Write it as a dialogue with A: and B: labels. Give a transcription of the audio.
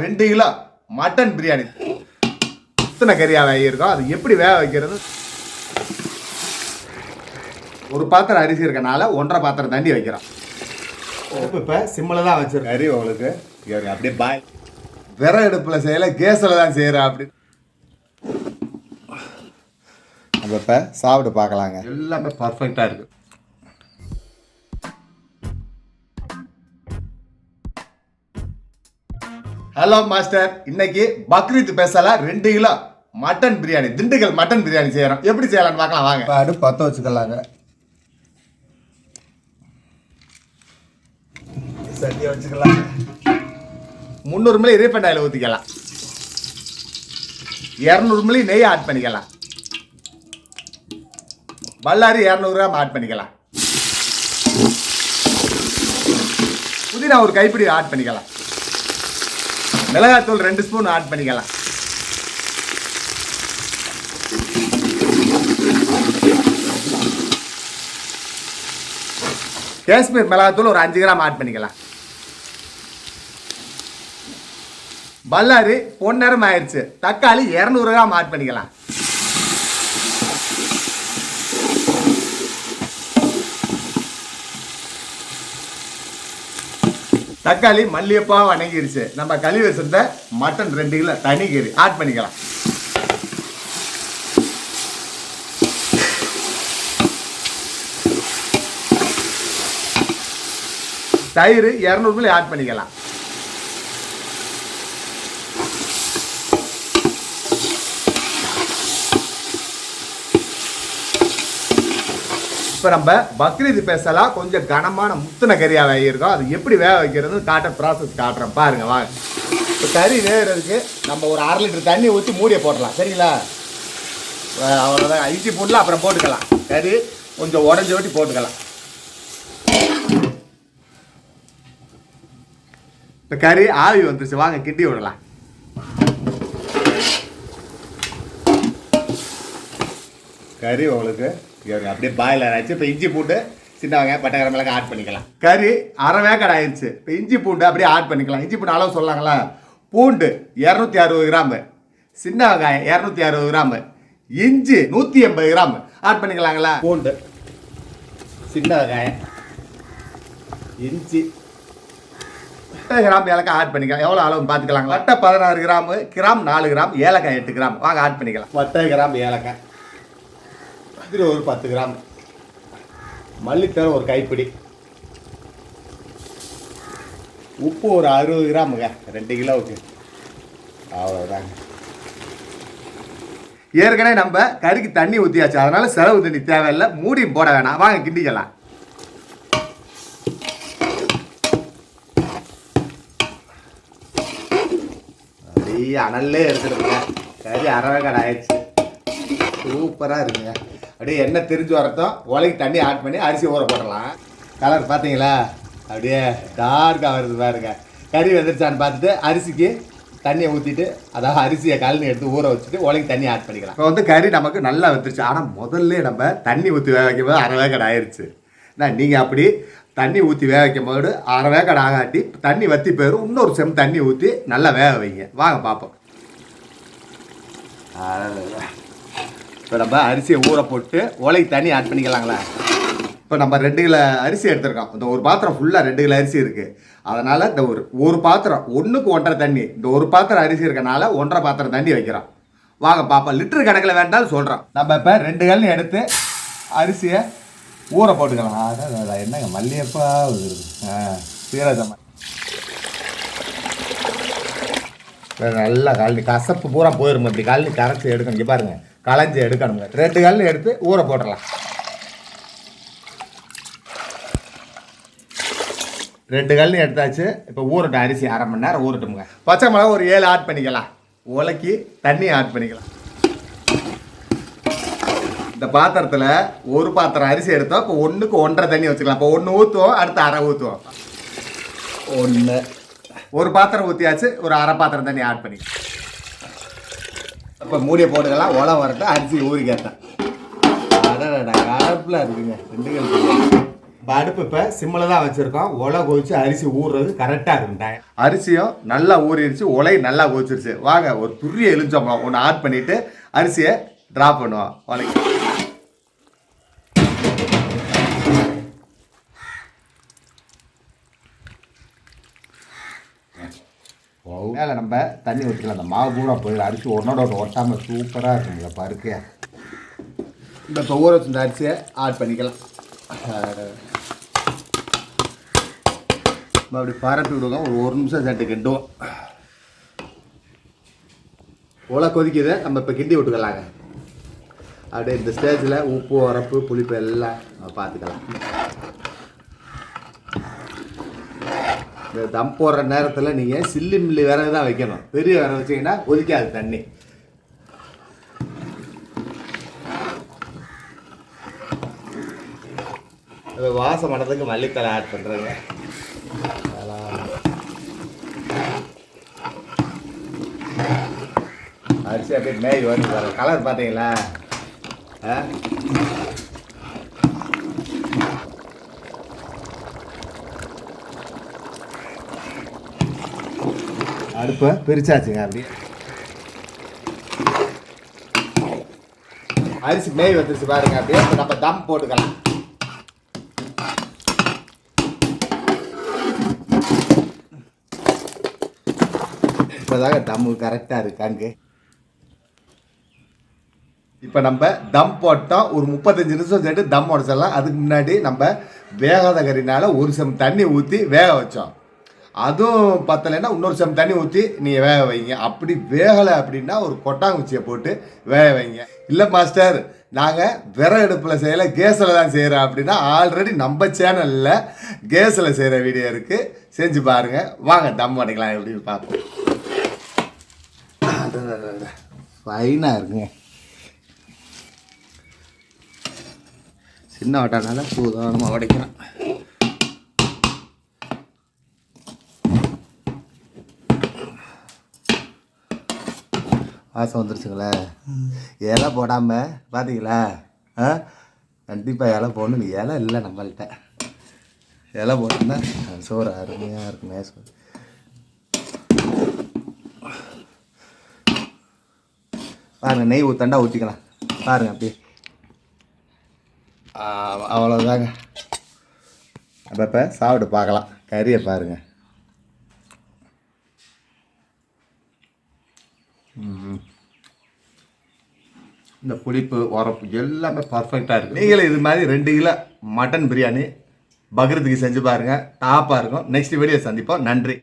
A: 2 kilo mutton biryani இத்தனை கறியாக இருக்கும். அது எப்படி வேக வைக்கிறது? ஒரு பாத்திரம் அரிசி இருக்கனால 1.5 பாத்திரம் தண்ணி வைக்கிறோம். இப்போ சிம்மில் தான் வச்சிருக்கேன். கறி உங்களுக்கு அப்படியே பாய் விறகு அடுப்பில் செய்யலை, கேஸில் தான் செய்கிறேன். அப்படி நம்ம இப்போ சாப்பிட்டு பார்க்கலாங்க. எல்லாமே பர்ஃபெக்டாக இருக்குது. ஹலோ மாஸ்டர், இன்னைக்கு பக்ரீத் ஸ்பெஷலா 2 kilo mutton biryani, Dindigul mutton biryani செய்யறோம். எப்படி செய்யலாம்னு பார்க்கலாம் வாங்க. அடுப்பு பற்ற வச்சுக்கலாங்க. சட்டியை வச்சுக்கலாம். 300 மில்லி ரீஃபைண்ட் ஆயில் ஊற்றிக்கலாம். 200 மில்லி நெய் ஆட் பண்ணிக்கலாம். பல்லாரி 200 கிராம் ஆட் பண்ணிக்கலாம். புதினா ஒரு கைப்பிடி ஆட் பண்ணிக்கலாம். மிளகாத்தூள் 2 ஸ்பூன் ஆட் பண்ணிக்கலாம். காஷ்மீர் மிளகாத்தூள் ஒரு 5 கிராம் ஆட் பண்ணிக்கலாம். பல்லாரி பொன்னரம் ஆயிடுச்சு. தக்காளி 200 கிராம் ஆட் பண்ணிக்கலாம். தக்காளி மல்லியப்பா வணங்கிருச்சு. நம்ம கழுவி வச்சிருந்த மட்டன் 2 கிலோ தனி கறி ஆட் பண்ணிக்கலாம். தயிர் 200 மில்லி ஆட் பண்ணிக்கலாம். இப்போ நம்ம பக்ரீத் ஸ்பெஷலாக கொஞ்சம் கனமான முத்தின கறியாக இருக்கும். அது எப்படி வேக வைக்கிறது ப்ராசஸ் காட்டுறேன் பாருங்க வாங்க. இப்போ கறி வேகிறதுக்கு நம்ம ஒரு 1/2 லிட்டர் தண்ணி ஊற்றி மூடியை போடலாம். சரிங்களா? அவ்வளோதான். இஞ்சி பூண்டில் அப்புறம் போட்டுக்கலாம். கறி கொஞ்சம் உடஞ்சி ஓட்டி போட்டுக்கலாம். இப்போ கறி ஆவி வந்துருச்சு, வாங்க கிண்டி விடலாம். கறி உங்களுக்கு அப்படியே பாயிலர் ஆயிடுச்சு. இப்போ இஞ்சி பூண்டு சின்ன வெங்காயம் பட்டை மிளகாய் ஆட் பண்ணிக்கலாம். கறி அரை வேக்காடு ஆயிடுச்சு. இப்போ இஞ்சி பூண்டு அப்படியே ஆட் பண்ணிக்கலாம். இஞ்சி பூண்டு அளவு சொல்லாங்களா? பூண்டு 260 கிராம், சின்ன வெங்காயம் 260 கிராம், இஞ்சி 180 கிராம் ஆட் பண்ணிக்கலாங்களா? பூண்டு, சின்ன வெங்காயம், இஞ்சி 8 கிராம் ஏலக்காய் ஆட் பண்ணிக்கலாம். எவ்வளோ அளவுன்னு பார்த்துக்கலாங்க. வட்டை 16 கிராம், கிராம் 4 கிராம், ஏலக்காய் 8 கிராம் வாங்க ஆட் பண்ணிக்கலாம். வட்டை கிராம் ஏலக்காய் இது ஒரு 10 கிராம், மல்லித்தலை ஒரு கைப்பிடி, உப்பு ஒரு 60 கிராமுங்க 2 கிலோவுக்கு. அவ்வளோதாங்க. ஏற்கனவே நம்ம கறிக்கு தண்ணி ஊற்றியாச்சு, அதனால செலவு தண்ணி தேவையில்லை. மூடியும் போட வேணாம். வாங்க கிண்டிக்கலாம். அப்படியே அனல்லே இருக்குதுங்க. கறி அரை வேக்காடு ஆயிடுச்சு. சூப்பராக இருக்குங்க. அப்படியே எண்ணெய் திரிஞ்சு வரட்டும். உலகி தண்ணி ஆட் பண்ணி அரிசி ஊற போடலாம். கலர் பார்த்தீங்களா? அப்படியே டார்க்காக வருது பாருங்க. கறி வந்துருச்சான்னு பார்த்துட்டு அரிசிக்கு தண்ணியை ஊற்றிட்டு, அதாவது அரிசியை கலந்து எடுத்து ஊற வச்சுட்டு உலகி தண்ணி ஆட் பண்ணிக்கலாம். இப்போ கறி நமக்கு நல்லா வந்துருச்சு. ஆனால் முதல்ல நம்ம தண்ணி ஊற்றி வேக வைக்கும் போது அரை வேக்காடு ஆயிடுச்சு. நீங்கள் அப்படி தண்ணி ஊற்றி வேக வைக்கும் போது அரை வேக்காடு ஆகாட்டி தண்ணி வற்றி போயிடும். இன்னொரு செம் தண்ணி ஊற்றி நல்லா வேக வைங்க. வாங்க பார்ப்போம். இப்போ நம்ம அரிசியை ஊற போட்டு உலகி தண்ணி ஆட் பண்ணிக்கலாங்களா? இப்போ நம்ம 2 கிலோ அரிசி எடுத்துருக்கோம். இந்த ஒரு பாத்திரம் ஃபுல்லாக 2 கிலோ அரிசி இருக்குது. அதனால் இந்த ஒரு பாத்திரம் 1க்கு 1.5 தண்ணி, இந்த ஒரு பாத்திரம் அரிசி இருக்கனால 1.5 பாத்திரம் தண்ணி வைக்கிறோம். வாங்க பார்ப்போம். லிட்டர் கணக்கில் வேண்டாலும் சொல்கிறோம். நம்ம இப்போ 2 கல் எடுத்து அரிசியை ஊற போட்டுக்கலாம். அதான் என்னங்க மல்லியப்பா சீரகமாக நல்லா கழனி கசப்பு பூரா போயிடும். இப்படி கழனி கரைச்சி எடுக்கணும். இங்கே பாருங்கள், களைஞ்சி எடுக்கணுங்க. 2 கல் எடுத்து ஊற போட்டுடலாம். 2 கல் எடுத்தாச்சு. இப்போ ஊறட்டும். அரிசி அரை மணி நேரம் ஊறட்டுங்க. பச்சை மிளகா ஒரு 7 ஆட் பண்ணிக்கலாம். உலக்கி தண்ணி ஆட் பண்ணிக்கலாம். இந்த பாத்திரத்தில் ஒரு பாத்திரம் அரிசி எடுத்தோம். இப்போ 1க்கு 1.5 தண்ணி வச்சுக்கலாம். இப்போ 1 ஊற்றுவோம், அடுத்து அரை ஊற்றுவோம். 1 ஒரு பாத்திரம் ஊற்றியாச்சு. ஒரு அரை பாத்திரம் தண்ணி ஆட் பண்ணிக்கலாம். இப்போ மூடியை போட்டுக்கலாம். உலம் வரட்டும். அரிசி ஊறி கேட்டேன். அடடா கலப்பில் இருக்குங்க. 2 கல் அடுப்பு இப்போ சிம்மில் தான் வச்சுருக்கோம். உலை கொதிச்சு அரிசி ஊறுறது கரெக்டாக இருக்குட்டாங்க. அரிசியும் நல்லா ஊறிடுச்சு, உலை நல்லா கொதிச்சிருச்சு. வாங்க ஒரு துரிய எலுமிச்சம்பழம் ஒன்று ஆட் பண்ணிவிட்டு அரிசியை ட்ராப் பண்ணுவோம். உலைக்கு மேலே நம்ம தண்ணி ஊற்றிக்கலாம். அந்த மாவு பூரா போயிடும். அரிசி ஒன்றோட ஒன்று ஒட்டாமல் சூப்பராக இருக்குங்களா பருக்கே. இந்த ஊற வச்சு அரிசியை ஆட் பண்ணிக்கலாம். அப்படி பரப்பி விடுவோம். ஒரு நிமிஷம் சட்டு கிண்டுவோம். உலை கொதிக்குது, நம்ம இப்போ கிண்டி விட்டுக்கலாங்க. அப்படியே இந்த ஸ்டேஜில் உப்பு உரப்பு புளிப்பு எல்லாம் நம்ம பார்த்துக்கலாம். இந்த தம் போடுற நேரத்தில் நீங்கள் சில்லி மில்லி விறகு தான் வைக்கணும். பெரிய விறகு வச்சிங்கன்னா கொதிக்காது தண்ணி. வாசம் மனதுக்கு மல்லித்தலை ஆட் பண்ணுறேங்க. அரிசி அப்படியே மேய் வந்து வர கலர் பார்த்தீங்களா? அடுப்பை பிரிச்சாச்சுங்க. அப்படியே அரிசி மேய் வந்துருச்சு பாருங்க. அப்படியே நம்ம தம் போட்டுக்கலாம். இப்போதாங்க தம்மு கரெக்டாக இருக்காங்க. இப்போ நம்ம தம் போட்டோம். ஒரு 35 நிமிஷம் சேர்த்து தம் உடச்சிடலாம். அதுக்கு முன்னாடி நம்ம வேகாத கறினால ஒரு சம் தண்ணி ஊற்றி வேக வச்சோம். அதுவும் பத்தலைன்னா இன்னொரு சம் தண்ணி ஊற்றி நீங்கள் வேக வைங்க. அப்படி வேகலை அப்படின்னா ஒரு கொட்டாங்குச்சியை போட்டு வேக வைங்க. இல்லை மாஸ்டர் நாங்கள் விறகு அடுப்பில் செய்யலை, கேஸில் தான் செய்கிறோம் அப்படின்னா ஆல்ரெடி நம்ம சேனலில் கேஸில் செய்கிற வீடியோ இருக்குது, செஞ்சு பாருங்கள். வாங்க தம் உடைக்கலாம் எப்படின்னு பார்ப்போம். ஃபைனாக இருக்குங்க. சின்ன வட்டானால சூதானமாக உடைக்கிறேன். வாசம் வந்துருச்சுங்களே. இலை போடாமல் பார்த்தீங்களா? கண்டிப்பாக இலை போடணும். இலை இல்லை நம்மள்கிட்ட. இலை போட்டோம்னா சோறு அருமையாக இருக்குமே. சோறு பாருங்கள். நெய் ஊற்றண்டா ஊற்றிக்கலாம் பாருங்கள். அப்படியே அவ்வளோதாங்க. அப்போ இப்போ சாப்பிட்டு பார்க்கலாம். கறியை பாருங்கள். இந்த புளிப்பு உரப்பு எல்லாமே பர்ஃபெக்டாக இருக்குது. நீங்களும் இது மாதிரி 2 கிலோ மட்டன் பிரியாணி பக்ரீத்துக்கு செஞ்சு பாருங்கள். டாப்பாக இருக்கும். நெக்ஸ்ட் வீடியோ சந்திப்போம். நன்றி.